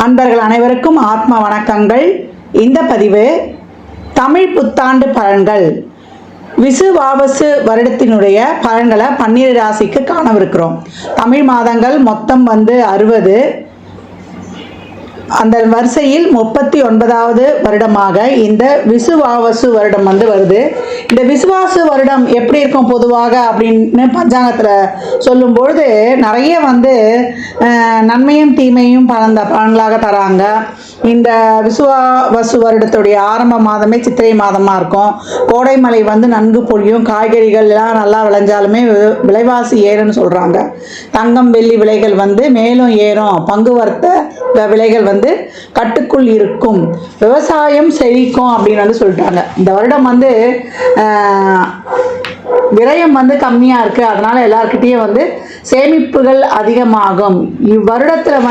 அன்பர்கள் அனைவருக்கும் ஆத்ம வணக்கங்கள். இந்த பதிவு தமிழ் புத்தாண்டு பலன்கள் விசுவாவசு வருடத்தினுடைய பலன்களை 12 ராசிக்கு காணவிருக்கிறோம். தமிழ் மாதங்கள் மொத்தம் 60. அந்த வரிசையில் 39வது வருடமாக இந்த விசுவாவசு வருடம் வருது. இந்த விசுவாசு வருடம் எப்படி இருக்கும் பொதுவாக அப்படின்னு பஞ்சாங்கத்தில் சொல்லும்பொழுது நிறைய நன்மையும் தீமையும் பலன்களாக தராங்க. இந்த விசுவாவசு வருடத்துடைய ஆரம்ப மாதமே சித்திரை மாதமாக இருக்கும். கோடை மழை நன்கு பொழியும். காய்கறிகள் எல்லாம் நல்லா விளைஞ்சாலுமே விலைவாசி ஏறுன்னு சொல்கிறாங்க. தங்கம் வெள்ளி விலைகள் மேலும் ஏறும். பங்கு வர்த்த விலைகள் கட்டுக்குள் இருக்கும். விவசாயம் செழிக்கும் அப்படின்னு சொல்லிட்டாங்க. இந்த வருடம் விரயம் கம்மியாக இருக்குது. அதனால் எல்லாருக்கிட்டேயும் சேமிப்புகள் அதிகமாகும். இவ்வருடத்தில்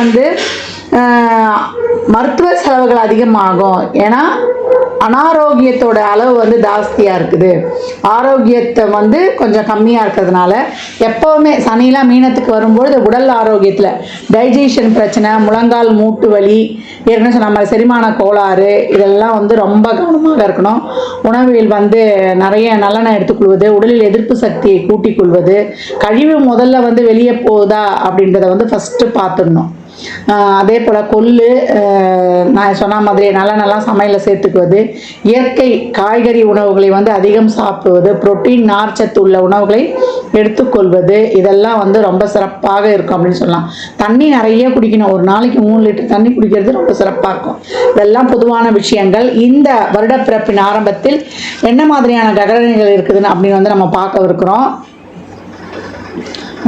மருத்துவ செலவுகள் அதிகமாகும். ஏன்னா அனாரோக்கியத்தோட அளவு ஜாஸ்தியாக இருக்குது. ஆரோக்கியத்தை கொஞ்சம் கம்மியாக இருக்கிறதுனால எப்போவுமே சனிலாம் மீனத்துக்கு வரும்பொழுது உடல் ஆரோக்கியத்தில் டைஜஷன் பிரச்சனை, முழங்கால் மூட்டு வலி, ஏற்கனவே சொன்ன மாதிரி செரிமான கோளாறு, இதெல்லாம் ரொம்ப கவனமாக இருக்கணும். உணவில் நிறைய நல்லெண்ணெய் எடுத்துக்கொள்வது, உடலில் எதிர்ப்பு சக்தியை கூட்டிக் கொள்வது, கழிவு முதல்ல வெளியே போகுதா அப்படின்றத ஃபஸ்ட்டு பார்த்துடணும். அதே போல் கொள்ளு, நான் சொன்ன மாதிரி நல்லா சமையலில் சேர்த்துக்குவது, இயற்கை காய்கறி உணவுகளை அதிகம் சாப்பிடுவது, புரோட்டீன் நார்ச்சத்து உள்ள உணவுகளை எடுத்துக்கொள்வது, இதெல்லாம் ரொம்ப சிறப்பாக இருக்கும் அப்படின்னு சொல்லலாம். தண்ணி நிறைய குடிக்கணும். ஒரு நாளைக்கு 3 லிட்டர் தண்ணி குடிக்கிறது ரொம்ப சிறப்பாக இருக்கும். இதெல்லாம் பொதுவான விஷயங்கள். இந்த வருட பிறப்பின் ஆரம்பத்தில் என்ன மாதிரியான கிரகங்கள் இருக்குதுன்னு அப்படின்னு நம்ம பார்க்க இருக்கிறோம்.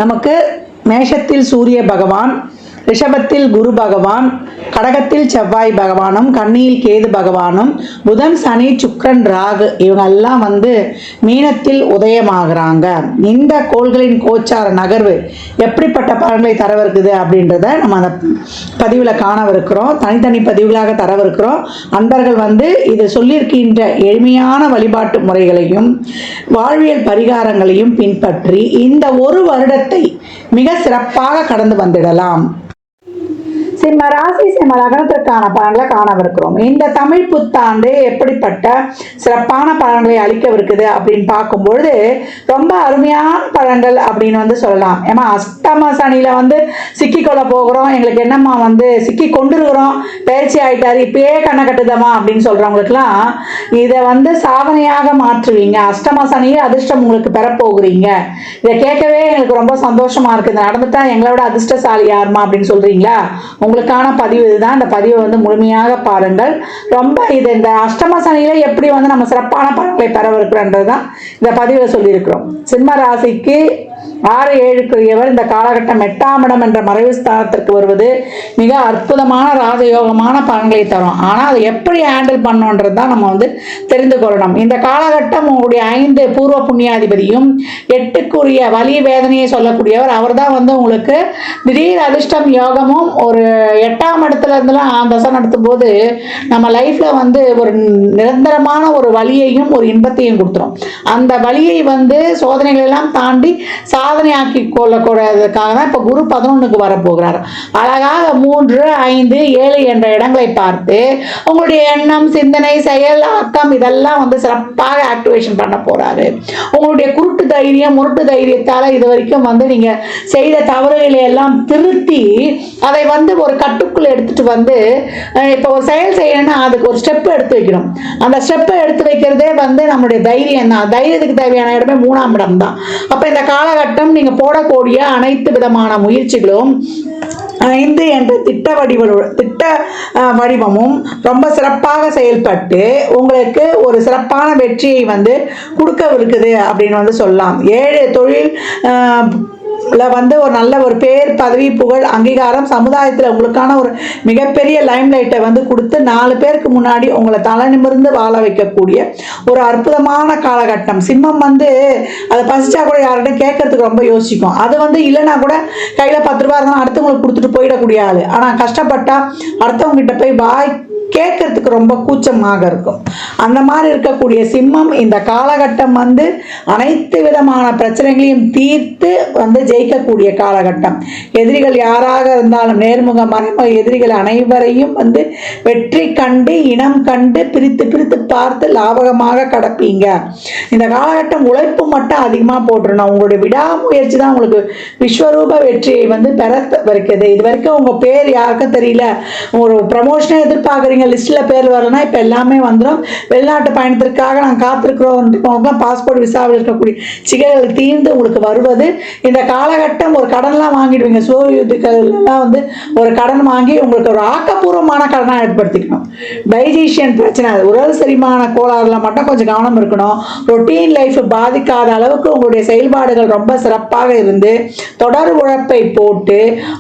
நமக்கு மேஷத்தில் சூரிய பகவான், ரிஷபத்தில் குரு பகவான், கடகத்தில் செவ்வாய் பகவானும், கன்னியில் கேது பகவானும், புதன் சனி சுக்கிரன் ராகு இவங்கெல்லாம் மீனத்தில் உதயமாகறாங்க. இந்த கோள்களின் கோச்சார நகர்வு எப்படிப்பட்ட பலன்களை தரவிருக்குது அப்படின்றத நம்ம அந்த பதிவில் காணவிருக்கிறோம். தனித்தனி பதிவுகளாக தரவிருக்கிறோம். அன்பர்கள் இது சொல்லியிருக்கின்ற எளிமையான வழிபாட்டு முறைகளையும் வாழ்வியல் பரிகாரங்களையும் பின்பற்றி இந்த ஒரு வருடத்தை மிக சிறப்பாக கடந்து வந்துடலாம். சிம்ம ராசி சிம்ம லக்னத்திற்கான பலன்களை காணவிருக்கிறோம். இந்த தமிழ் புத்தாண்டு எப்படிப்பட்ட சிறப்பான பலன்களை அளிக்கவிருக்குது அப்படின்னு பார்க்கும்பொழுது ரொம்ப அருமையான பலன்கள் அப்படின்னு சொல்லலாம். ஏமா அஷ்டம சனியில சிக்கிக்கொள்ள போகிறோம், எங்களுக்கு என்னம்மா சிக்கி கொண்டிருக்கிறோம், பயிற்சி ஆயிட்டாரு, இப்பயே கண்ணை கட்டுதமா அப்படின்னு சொல்றவங்களுக்குலாம் இதை சாதனையாக மாற்றுவீங்க. அஷ்டம சனியை அதிர்ஷ்டம் உங்களுக்கு பெறப்போகிறீங்க. இதை கேட்கவே எங்களுக்கு ரொம்ப சந்தோஷமா இருக்குது. நடந்துட்டா எங்களோட அதிர்ஷ்டசாலி யாருமா அப்படின்னு சொல்றீங்களா? உங்களுக்கான பதிவு இதுதான். இந்த பதிவை முழுமையாக பாருங்கள். ரொம்ப இந்த அஷ்டம சனியில எப்படி நம்ம சிறப்பான பலன்களை பெறவிருக்கிறோன்றதுதான் இந்த பதிவில் சொல்லியிருக்கிறோம். சிம்ம ராசிக்கு 6, 7க்குரியவர் இந்த காலகட்டம் 8ஆம் இடம் என்ற மறைவு ஸ்தானத்திற்கு வருவது மிக அற்புதமான ராஜயோகமான பலன்களை தரும். ஆனால் அதை எப்படி ஹேண்டில் பண்ணணுன்றது தான் நம்ம தெரிந்து கொள்ளணும். இந்த காலகட்டம் உங்களுடைய 5 பூர்வ புண்ணியாதிபதியும் 8க்குரிய வலி வேதனையை சொல்லக்கூடியவர். அவர் தான் உங்களுக்கு திடீர் அதிர்ஷ்டம் யோகமும் ஒரு 8ஆம் இடத்துல இருந்துலாம் தசை நடத்தும் போது நம்ம லைஃப்ல ஒரு நிரந்தரமான ஒரு வலியையும் ஒரு இன்பத்தையும் கொடுத்துரும். அந்த வலியை சோதனைகள் எல்லாம் தாண்டி சாதனையாக்கி கொள்ளக்கூடாததுக்காக தான் இப்போ குரு 11க்கு வரப்போகிறார். அழகாக 3, 5, 7 என்ற இடங்களை பார்த்து உங்களுடைய எண்ணம், சிந்தனை, செயல், ஆக்கம் இதெல்லாம் சிறப்பாக ஆக்டிவேஷன் பண்ண போறாரு. உங்களுடைய குருட்டு தைரியம், முருட்டு தைரியத்தால இது வரைக்கும் நீங்க செய்த தவறுகளை எல்லாம் திருத்தி அதை ஒரு கட்டுக்குள்ள எடுத்துட்டு இப்போ ஒரு செயல் செய்யணும்னா அதுக்கு ஒரு ஸ்டெப் எடுத்து வைக்கணும். அந்த ஸ்டெப்பை எடுத்து வைக்கிறதே நம்மளுடைய தைரியம் தான். தைரியத்துக்கு தேவையான இடமே 3ஆம் இடம் தான். அப்ப இந்த காலகட்டம் நீங்க போடக்கூடிய அனைத்து விதமான முயற்சிகளும் 5 என்ற திட்ட வடிவமும் ரொம்ப சிறப்பாக செயல்பட்டு உங்களுக்கு ஒரு சிறப்பான வெற்றியை கொடுக்கவிருக்குது அப்படின்னு சொல்லலாம். 7 தொழில் ஒரு நல்ல ஒரு பேர், பதவி, புகழ், அங்கீகாரம், சமுதாயத்தில் உங்களுக்கான ஒரு மிகப்பெரிய லைம் லைட்டை கொடுத்து 4 பேருக்கு முன்னாடி உங்களை தலை நிமிர்ந்து வாழ வைக்கக்கூடிய ஒரு அற்புதமான காலகட்டம். சிம்மம் அதை பசிச்சா கூட யார்கிட்ட கேட்கறதுக்கு ரொம்ப யோசிக்கும். அது இல்லைன்னா கூட கையில் 10 ரூபா இருந்தாலும் அடுத்தவங்களுக்கு கொடுத்துட்டு போயிடக்கூடிய ஆளு. ஆனால் கஷ்டப்பட்டா அடுத்தவங்க கிட்ட போய் வாய் கேட்கறதுக்கு ரொம்ப கூச்சமாக இருக்கும். அந்த மாதிரி இருக்கக்கூடிய சிம்மம் இந்த காலகட்டம் வந்து அனைத்து விதமான பிரச்சனைகளையும் தீர்த்து வந்து ஜெயிக்கக்கூடிய காலகட்டம். எதிரிகள் யாராக இருந்தாலும் நேர்முக மறைமுக எதிரிகள் அனைவரையும் வந்து வெற்றி கண்டு இனம் கண்டு பிரித்து பிரித்து பார்த்து லாபகமாக கடப்பீங்க. இந்த காலகட்டம் உழைப்பு மட்டும் அதிகமாக போட்டுருணும். உங்களுடைய விடாமுயற்சி தான் உங்களுக்கு விஸ்வரூப வெற்றியை வந்து பெற வைக்கிறது. இது வரைக்கும் உங்கள் பேர் யாருக்கும் தெரியல, ஒரு ப்ரமோஷனை எதிர்பார்க்குறீங்க, லிஸ்ட்டில் பேர் வரலன்னா இப்போ எல்லாமே வந்துடும். வெளிநாட்டு பயணத்திற்காக நாங்கள் காத்திருக்கிறோம், பாஸ்போர்ட் விசாவில் இருக்கக்கூடிய சிக்கல்கள் தீர்ந்து உங்களுக்கு வருவது. இந்த காலகட்டம் ஒரு கடன்லாம் வாங்கிடுவீங்க. சோவியத்துக்கெல்லாம் வந்து ஒரு கடன் வாங்கி உங்களுக்கு ஒரு ஆக்கப்பூர்வமான கடனாக ஏற்படுத்திக்கணும். டைஜஷன் பிரச்சனை, உடல் செரிமான கோளாறுல மட்டும் கொஞ்சம் கவனம் இருக்கணும். ரொட்டீன் லைஃப் பாதிக்காத அளவுக்கு உங்களுடைய செயல்பாடுகள் ரொம்ப சிறப்பாக இருந்து தொடர் உழைப்பை போட்டு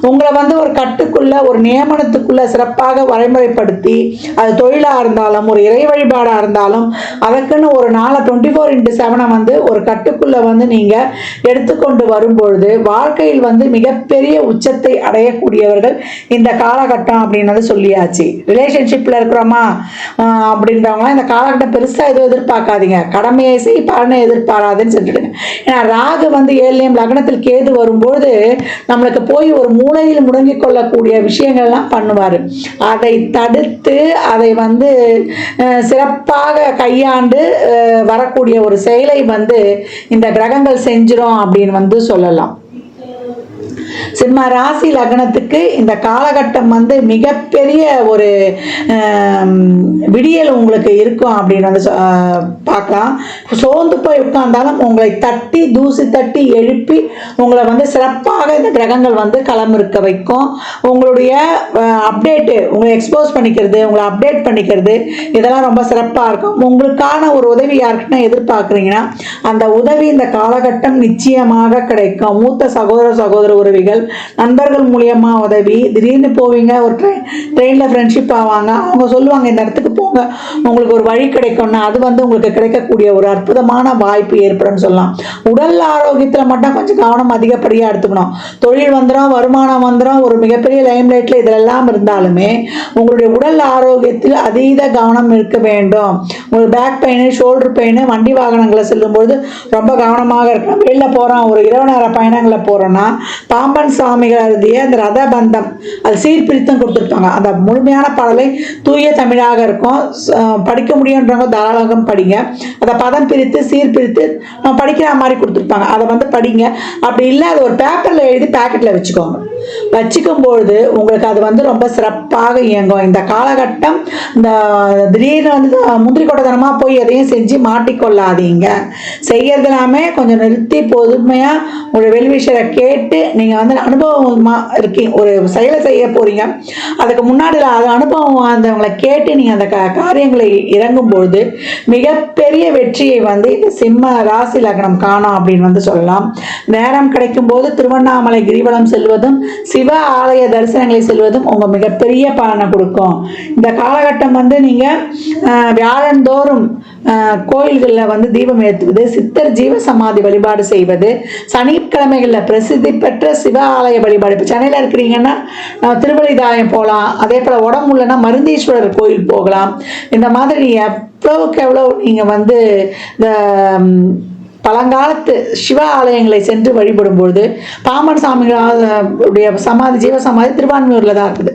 உங்களை வந்து ஒரு கட்டுக்குள்ள ஒரு நியமனத்துக்குள்ள சிறப்பாக வரைமுறைப்படுத்தி, அது தொழிலாக இருந்தாலும் ஒரு இறை வழிபாடாக இருந்தாலும் அதற்குன்னு ஒரு நாளை 24/7 வந்து ஒரு கட்டுக்குள்ள வந்து நீங்க எடுத்துக்கொண்டு வரும்பொழுது வாழ்க்கையில் வந்து மிகப்பெரிய உச்சத்தை அடையக்கூடியவர்கள் இந்த காலகட்டம் அப்படின்னு சொல்லியாச்சு. ரிலேஷன்ஷிப்ல இருக்கிறோமா அப்படின்றவங்களாம் இந்த காலகட்டம் பெருசா எதுவும் எதிர்பார்க்காதீங்க. கடமையை செய் பலனை எதிர்பாராதுன்னு சொல்லிடுங்க. ஏன்னா ராகு வந்து 7ஆம் லக்னத்தில் கேது வரும்போது நம்மளுக்கு போய் ஒரு மூலையில் முடங்கிக் கொள்ளக்கூடிய விஷயங்கள்லாம் பண்ணுவார். அதை தடுத்து அதை வந்து சிறப்பாக கையாண்டு வரக்கூடிய ஒரு செயலை வந்து இந்த கிரகங்கள் செஞ்சிரும் அப்படின்னு வந்து சொல்லலாம். சிம்ம ராசி லக்னத்துக்கு இந்த காலகட்டம் வந்து மிகப்பெரிய ஒரு விடியல் உங்களுக்கு இருக்கும் அப்படின்னு வந்து பார்க்கலாம். சோர்ந்து போய் உட்கார்ந்தாலும் உங்களை தட்டி தூசி தட்டி எழுப்பி உங்களை வந்து சிறப்பாக இந்த கிரகங்கள் வந்து களமிருக்க வைக்கும். உங்களுடைய அப்டேட்டு உங்களை எக்ஸ்போஸ் பண்ணிக்கிறது, உங்களை அப்டேட் பண்ணிக்கிறது, இதெல்லாம் ரொம்ப சிறப்பாக இருக்கும். உங்களுக்கான ஒரு உதவி யாருக்குன்னா எதிர்பார்க்குறீங்கன்னா அந்த உதவி இந்த காலகட்டம் நிச்சயமாக கிடைக்கும். மூத்த சகோதர உறவிகள் நண்பர்கள் மூலியமா உதவி, திடீர்னு போவீங்க, ஒரு ட்ரெயினில் ஃப்ரெண்ட்ஷிப் ஆவாங்க, அவங்க சொல்லுவாங்க இந்த இடத்துக்கு போங்க உங்களுக்கு ஒரு வழி கிடைக்கும்னா அது வந்து உங்களுக்கு கிடைக்கக்கூடிய ஒரு அற்புதமான வாய்ப்பு ஏற்படும் சொல்லலாம். உடல் ஆரோக்கியத்தில் மட்டும் கொஞ்சம் கவனம் அதிகப்படியாக எடுத்துக்கணும். தொழில் வந்துடும், வருமானம் வந்துடும், ஒரு மிகப்பெரிய லைம்லைட்டில் இதெல்லாம் இருந்தாலுமே உங்களுடைய உடல் ஆரோக்கியத்தில் அதீத கவனம் இருக்க வேண்டும். உங்களுக்கு பேக் பெயின், ஷோல்டர் பெயின், வண்டி வாகனங்களை செல்லும்போது ரொம்ப கவனமாக இருக்கணும். வெளியில் போகிறோம், ஒரு இரவு நேர பயணங்களை போகிறோன்னா பாம்பன் சுவாமிகள் எழுதிய அந்த ரத பந்தம் அது சீர்பிரித்தும் கொடுத்துருப்பாங்க. அந்த முழுமையான பாடலை தூய தமிழாக இருக்கும். படிக்க முடியுன்றவங்க தாராளமாக படிங்க. அதை பதம் பிரித்து சீர்பிரித்து நம்ம படிக்கிற மாதிரி கொடுத்துருப்பாங்க. அதை வந்து படிங்க. அப்படி இல்லை அது ஒரு பேப்பரில் எழுதி பேக்கெட்டில் வச்சுக்கோங்க. வச்சுக்கும்பொழுது உங்களுக்கு அது வந்து ரொம்ப சிறப்பாக இயங்கும். இந்த காலகட்டம் இந்த திடீர்னு வந்து முந்திரி கொட்டத்தனமாக போய் எதையும் செஞ்சு மாட்டிக்கொள்ளாதீங்க. செய்யறது எல்லாமே கொஞ்சம் நிறுத்தி பொதுமையாக உங்களுடைய வெல்விஷரை கேட்டு நீங்கள் வந்து அனுபவமாக இருக்கீங்க, ஒரு செயலை செய்ய போகிறீங்க, அதுக்கு முன்னாடி அது அனுபவம் வாழ்ந்தவங்களை கேட்டு நீங்கள் அந்த காரியங்களை இறங்கும்பொழுது மிகப்பெரிய வெற்றியை வந்து இந்த சிம்ம ராசி லக்னம் காணும் அப்படின்னு வந்து சொல்லலாம். நேரம் கிடைக்கும் போது திருவண்ணாமலை கிரிவலம் செல்வதும் சிவ ஆலய தரிசனங்களை செல்வதும் உங்கள் மிகப்பெரிய பலனை கொடுக்கும். இந்த காலகட்டம் வந்து நீங்கள் வியாழந்தோறும் கோயில்களில் வந்து தீபம் ஏற்றுவது, சித்தர் ஜீவ சமாதி வழிபாடு செய்வது, சனிக்கிழமைகளில் பிரசித்தி பெற்ற சிவ ஆலய வழிபாடு. இப்போ சென்னையில் இருக்கிறீங்கன்னா திருவள்ளிதாயம் போகலாம், அதே போல் உடம்பு இல்லைன்னா மருந்தீஸ்வரர் கோயில் போகலாம். இந்த மாதிரி எவ்வளவுக்கு எவ்வளோ நீங்கள் வந்து இந்த பழங்காலத்து சிவ ஆலயங்களை சென்று வழிபடும் பொழுது பாம்பன் சாமிகளுடைய சமாதி ஜீவ சமாதி திருவான்மையூரில் தான் இருக்குது.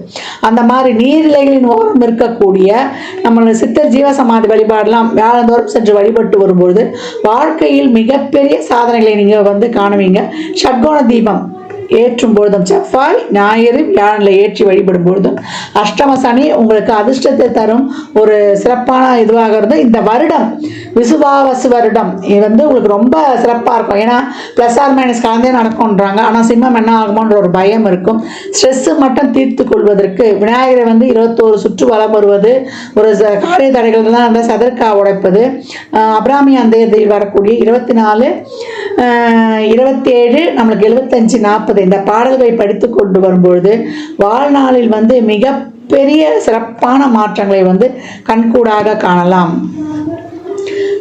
அந்த மாதிரி நீர்நிலைகளின் ஓரம் இருக்கக்கூடிய நம்மளோட சித்தர் ஜீவ சமாதி வழிபாடெல்லாம் வேளந்தோறும் சென்று வழிபட்டு வரும்பொழுது வாழ்க்கையில் மிகப்பெரிய சாதனைகளை நீங்கள் வந்து காணுவீங்க. ஷட்கோண தீபம் ஏற்றும் பொழுதும், செவ்வாய் ஞாயிறு வியாழனில் ஏற்றி வழிபடும் பொழுதும், அஷ்டம சனி உங்களுக்கு அதிர்ஷ்டத்தை தரும் ஒரு சிறப்பான இதுவாக இருந்து இந்த வருடம் விசுவாவசு வருடம் இது வந்து உங்களுக்கு ரொம்ப சிறப்பாக இருக்கும். ஏன்னா ப்ளஸ் ஆர் மைனஸ் கலந்தே நடக்கும்ன்றாங்க. ஆனால் சிம்மம் என்ன ஆகுமோன்ற ஒரு பயம் இருக்கும். ஸ்ட்ரெஸ்ஸு மட்டும் தீர்த்து கொள்வதற்கு விநாயகரை வந்து 21 சுற்று வலம் வருவது, ஒரு காரிய தடைகள் தான் அந்த சதற்கா உடைப்பது, அபிராமி அந்தேதியில் வரக்கூடிய 24, 27, நம்மளுக்கு 75, 40 இந்த பாடல்களை படித்து கொண்டு வரும்பொழுது வாழ்நாளில் வந்து மிகப்பெரிய சிறப்பான மாற்றங்களை வந்து கண்கூடாக காணலாம்.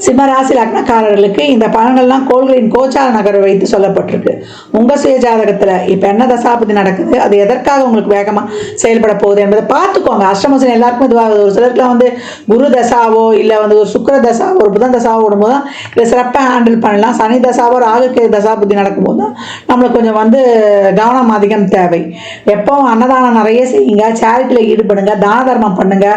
சிம்மராசி லக்னக்காரர்களுக்கு இந்த பலன்கள்லாம் கோள்களின் கோச்சார நகரை வைத்து சொல்லப்பட்டிருக்கு. சொல்லப்பட்டிருக்கு. உங்கள் சுய ஜாதகத்தில் இப்போ என்ன தசாபதி நடக்குது, அது எதற்காக உங்களுக்கு வேகமாக செயல்பட போகுது என்பதை பார்த்துக்கோங்க. அஷ்டமசனி எல்லாருக்கும் இதுவாகுது. ஒரு சிலருக்குலாம் வந்து குரு தசாவோ இல்லை வந்து ஒரு சுக்கிர தசாவோ ஒரு புதன் தசாவோ விடும்போது தான் இதை சிறப்பாக ஹேண்டில் பண்ணலாம். சனி தசாவோ ராகுக்கு தசாபதி நடக்கும்போது தான் நம்மளுக்கு கொஞ்சம் வந்து கவனம் அதிகம் தேவை. எப்பவும் அன்னதானம் நிறைய செய்யுங்க, சேரிட்டியில் ஈடுபடுங்க, தான தர்மம் பண்ணுங்க,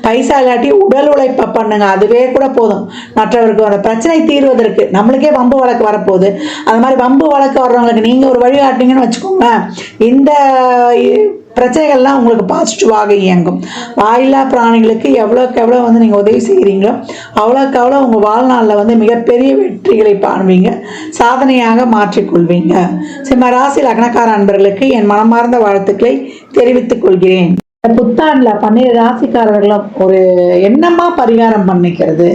பைசா இல்லாட்டி உடல் உழைப்பை பண்ணுங்க. அதுவே கூட போதும் மற்றவருக்கு அந்த பிரச்சனை தீர்வதற்கு. நம்மளுக்கே வம்பு வழக்கு வரப்போகுது. அந்த மாதிரி வம்பு வழக்கு வர்றவங்களுக்கு நீங்கள் ஒரு வழிகாட்டினீங்கன்னு வச்சுக்கோங்க, இந்த பிரச்சனைகள்லாம் உங்களுக்கு பாசிட்டிவாக இயங்கும். வாயில்லா பிராணிகளுக்கு எவ்வளோக்கு எவ்வளோ வந்து நீங்கள் உதவி செய்கிறீங்களோ அவ்வளோக்கு அவ்வளோ உங்கள் வாழ்நாளில் வந்து மிகப்பெரிய வெற்றிகளை காண்பீங்க, சாதனையாக மாற்றிக்கொள்வீங்க. சிம்ம ராசி லக்னக்கார அன்பர்களுக்கு என் மனமார்ந்த வாழ்த்துக்களை தெரிவித்துக் கொள்கிறேன். புத்தாண்டில் 12 ராசிக்காரர்களும் ஒரு என்னமா பரிகாரம் பண்ணிக்கிறது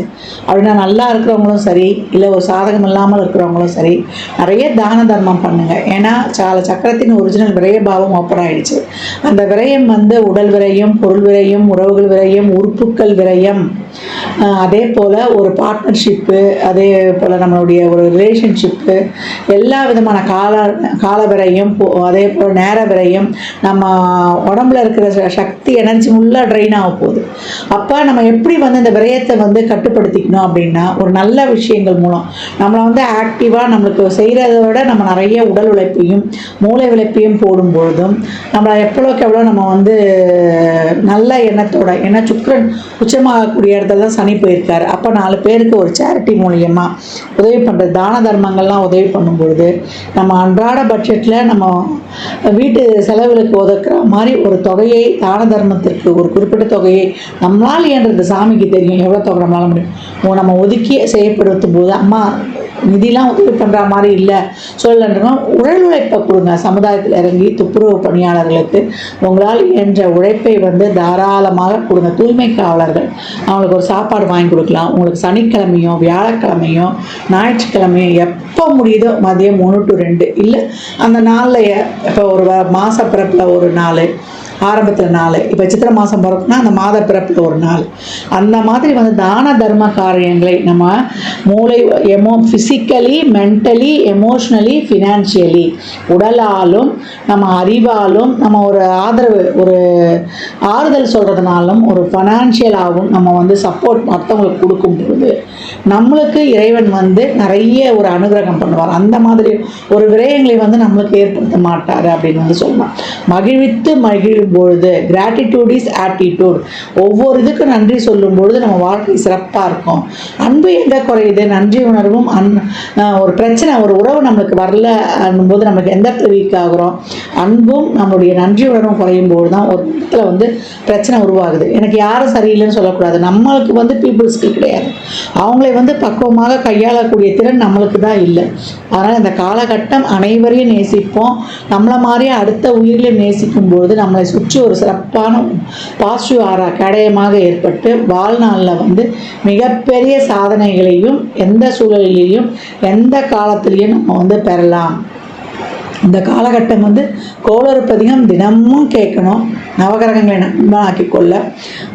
அப்படின்னா, நல்லா இருக்கிறவங்களும் சரி இல்லை ஒரு சாதகம் இல்லாமல் இருக்கிறவங்களும் சரி நிறைய தான தர்மம் பண்ணுங்க. ஏன்னா சக்கரத்தின் ஒரிஜினல் விரய பாவம் ஓப்பன் ஆயிடுச்சு. அந்த விரயம் வந்து உடல் விரயம், பொருள் விரயம், உறவுகள் விரயம், உறுப்புக்கள் விரயம், அதே போல் ஒரு பார்ட்னர்ஷிப்பு, அதே போல் நம்மளுடைய ஒரு ரிலேஷன்ஷிப்பு, எல்லா விதமான கால விரயம், அதே போல் நேர விரயம், நம்ம உடம்புல இருக்கிற சக்தி எனர்ஜி ஃபுல்லாக ட்ரெயின் ஆக போகுது. அப்போ நம்ம எப்படி வந்து இந்த விரயத்தை வந்து கட்டுப்படுத்திக்கணும் அப்படின்னா, ஒரு நல்ல விஷயங்கள் மூலம் நம்மளை வந்து ஆக்டிவாக நம்மளுக்கு செய்கிறத விட நம்ம நிறைய உடல் உழைப்பையும் மூளை உழைப்பையும் போடும்பொழுதும் நம்மளை எவ்வளோக்கு எவ்வளோ நம்ம வந்து நல்ல எண்ணத்தோட, ஏன்னா சுக்கிரன் உச்சமாகக்கூடிய இடத்துல தான் சனி போயிருக்காரு. அப்போ 4 பேருக்கு ஒரு சேரிட்டி மூலியமாக உதவி பண்ணுறது, தான தர்மங்கள்லாம் உதவி பண்ணும்பொழுது நம்ம அன்றாட பட்ஜெட்டில் நம்ம வீட்டு செலவுகளுக்கு ஒதுக்குற மாதிரி ஒரு தொகையை தான தர்மத்திற்கு ஒரு குறிப்பிட்ட தொகையை நம்மளால் இயன்றது, சாமிக்கு தெரியும் எவ்வளோ தொகை நம்மளால முடியும், நம்ம ஒதுக்கி செயற்படுத்தும் போது அம்மா நிதிலாம் உதவி பண்ணுற மாதிரி இல்லை சொல்லன்றோம், உடல் உழைப்பை கொடுங்க. சமுதாயத்தில் இறங்கி துப்புரவு பணியாளர்களுக்கு உங்களால் இயன்ற உழைப்பை வந்து தாராளமாக கொடுங்க. தூய்மை காவலர்கள் அவங்களுக்கு ஒரு சாப்பாடு வாங்கி கொடுக்கலாம். உங்களுக்கு சனிக்கிழமையும் வியாழக்கிழமையும் ஞாயிற்றுக்கிழமையும் எப்போ முடியுதோ மதியம் 1 to 2 இல்லை அந்த நாளில் இப்போ ஒரு மாத பிறப்பில் ஒரு நாள், ஆரம்பத்தில் 4, இப்போ சித்திரை மாதம் பிறப்புனா அந்த மாத பிறப்பில் ஒரு நாள், அந்த மாதிரி வந்து தான தர்ம காரியங்களை நம்ம மூளை ஃபிசிக்கலி, மென்டலி, எமோஷ்னலி, ஃபினான்ஷியலி, உடலாலும் நம்ம அறிவாலும் நம்ம ஒரு ஒரு ஆறுதல் சொல்கிறதுனாலும் ஒரு ஃபைனான்ஷியலாகவும் நம்ம வந்து சப்போர்ட் மற்றவங்களுக்கு கொடுக்கும்போது நம்மளுக்கு இறைவன் வந்து நிறைய ஒரு அனுகிரகம் பண்ணுவார். அந்த மாதிரி ஒரு விரயங்களை வந்து நம்மளுக்கு ஏற்படுத்த மாட்டார் அப்படின்னு வந்து சொல்லலாம். மகிழ்வித்து மகிழும் பொழுது கிராட்டிடியூட் இஸ் ஆட்டிடியூட். ஒவ்வொரு இதுக்கும் நன்றி சொல்லும் பொழுது நம்ம வாழ்க்கை சிறப்பாக இருக்கும். அன்பு எங்கே குறையுது? நன்றி உணர்வும் ஒரு பிரச்சனை, ஒரு உறவு நம்மளுக்கு வரல போது நம்மளுக்கு எந்த இடத்துல வீக் ஆகுறோம், அன்பும் நம்மளுடைய நன்றி உணர்வும் குறையும் போது தான் ஒரு இடத்துல வந்து பிரச்சனை உருவாகுது. எனக்கு யாரும் சரியில்லைன்னு சொல்லக்கூடாது. நம்மளுக்கு வந்து பீப்புள்ஸ்க்கு கிடையாது, அவங்களை வந்து பக்குவமாக கையாளக்கூடிய திறன் நம்மளுக்கு தான் இல்லை. அதனால் இந்த காலகட்டம் அனைவரையும் நேசிப்போம். நம்மளை மாதிரியே அடுத்த உயிரில் நேசிக்கும் பொழுது நம்மளை சுற்றி ஒரு சிறப்பான பாசிட்டிவ் கடையமாக ஏற்பட்டு வாழ்நாளில் வந்து மிகப்பெரிய சாதனைகளையும் எந்த சூழலிலையும் எந்த காலத்திலையும் நம்ம வந்து பெறலாம். இந்த காலகட்டம் வந்து கோளறுப்பதிகம் தினமும் கேட்கணும். நவகிரகங்களை நண்பனாக்கி கொள்ள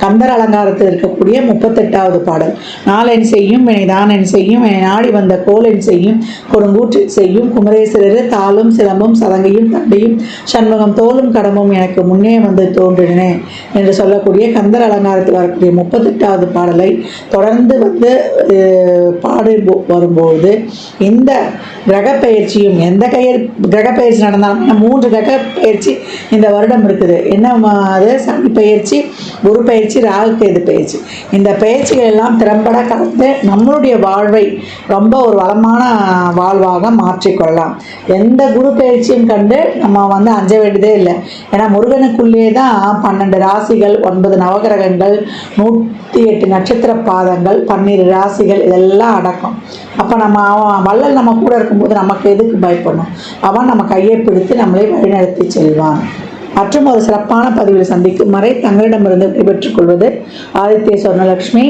கந்தர் அலங்காரத்தில் இருக்கக்கூடிய 38வது பாடல். நாளென் செய்யும் வினைதான் என் செய்யும் என நாடி வந்த கோலென் செய்யும் கொடுங்கூற்றில் செய்யும் குமரேஸ்வரர் தாளும் சிலம்பும் சதங்கையும் தண்டையும் சண்முகம் தோளும் கடமும் எனக்கு முன்னே வந்து தோன்றினே என்று சொல்லக்கூடிய கந்தர் அலங்காரத்தில் வரக்கூடிய 38வது பாடலை தொடர்ந்து வந்து பாடு வரும்போது இந்த கிரக பயிற்சியும் எந்த கிரக பயிற்சி நடந்தாலும் 3 கிரக பயிற்சி இந்த வருடம் இருக்குது. என்ன அது? சனி பயிற்சி, குரு பயிற்சி, ராகு கேது பயிற்சி. இந்த பயிற்சிகள் எல்லாம் திறம்பட கலந்து நம்மளுடைய வாழ்வை ரொம்ப ஒரு வளமான வாழ்வாக மாற்றிக்கொள்ளலாம். எந்த குரு பயிற்சியும் கண்டு நம்ம வந்து அஞ்ச வேண்டியதே இல்லை. ஏன்னா முருகனுக்குள்ளே தான் 12 ராசிகள், 9 நவகிரகங்கள், 108 நட்சத்திர பாதங்கள், 12 ராசிகள் இதெல்லாம் அடக்கம். அப்போ நம்ம வள்ளல் நம்ம கூட இருக்கும்போது நமக்கு எதுக்கு பயப்படணும்? அவன் நம்ம கையை பிடித்து நம்மளை வழிநடத்தி செல்வான். மற்றும் ஒரு சிறப்பான பதிவில் சந்திக்கும் வரை தங்களிடமிருந்து விடைபெற்றுக் கொள்வது ஆதித்ய சொர்ணலட்சுமி.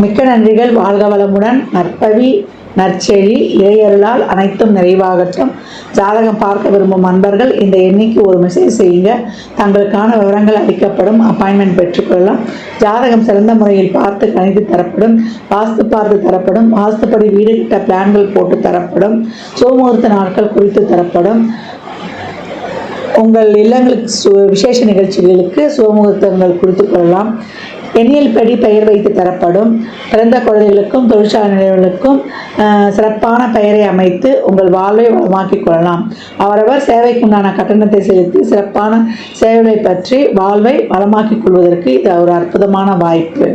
மிக்க நன்றிகள். வாழ்க வளமுடன். நற்பவி நற்செழி இறையருளால் அனைத்தும் நிறைவாகட்டும். ஜாதகம் பார்க்க விரும்பும் அன்பர்கள் இந்த எண்ணிக்கு ஒரு மெசேஜ் செய்யுங்க. தங்களுக்கான விவரங்கள் அளிக்கப்படும். அப்பாயின்மெண்ட் பெற்றுக்கொள்ளலாம். ஜாதகம் சிறந்த முறையில் பார்த்து கணித்து தரப்படும். வாஸ்து பார்த்து தரப்படும். வாஸ்துப்படி வீடு கட்ட பிளான்கள் போட்டு தரப்படும். சோமுகூர்த்த நாட்கள் குறித்து தரப்படும். உங்கள் இல்லங்களுக்கு விசேஷ நிகழ்ச்சிகளுக்கு சுபமுகூர்த்தங்கள் குறித்து கொள்ளலாம். எண்ணியல் படி பெயர் வைத்து தரப்படும். பிறந்த குழந்தைகளுக்கும் தொழிற்சாலை நிலையங்களுக்கும் சிறப்பான பெயரை அமைத்து உங்கள் வாழ்வை வளமாக்கிக் கொள்ளலாம். அவரவர் சேவைக்குண்டான கட்டணத்தை செலுத்தி சிறப்பான சேவைகளை பற்றி வாழ்வை வளமாக்கிக் கொள்வதற்கு இது ஒரு அற்புதமான வாய்ப்பு.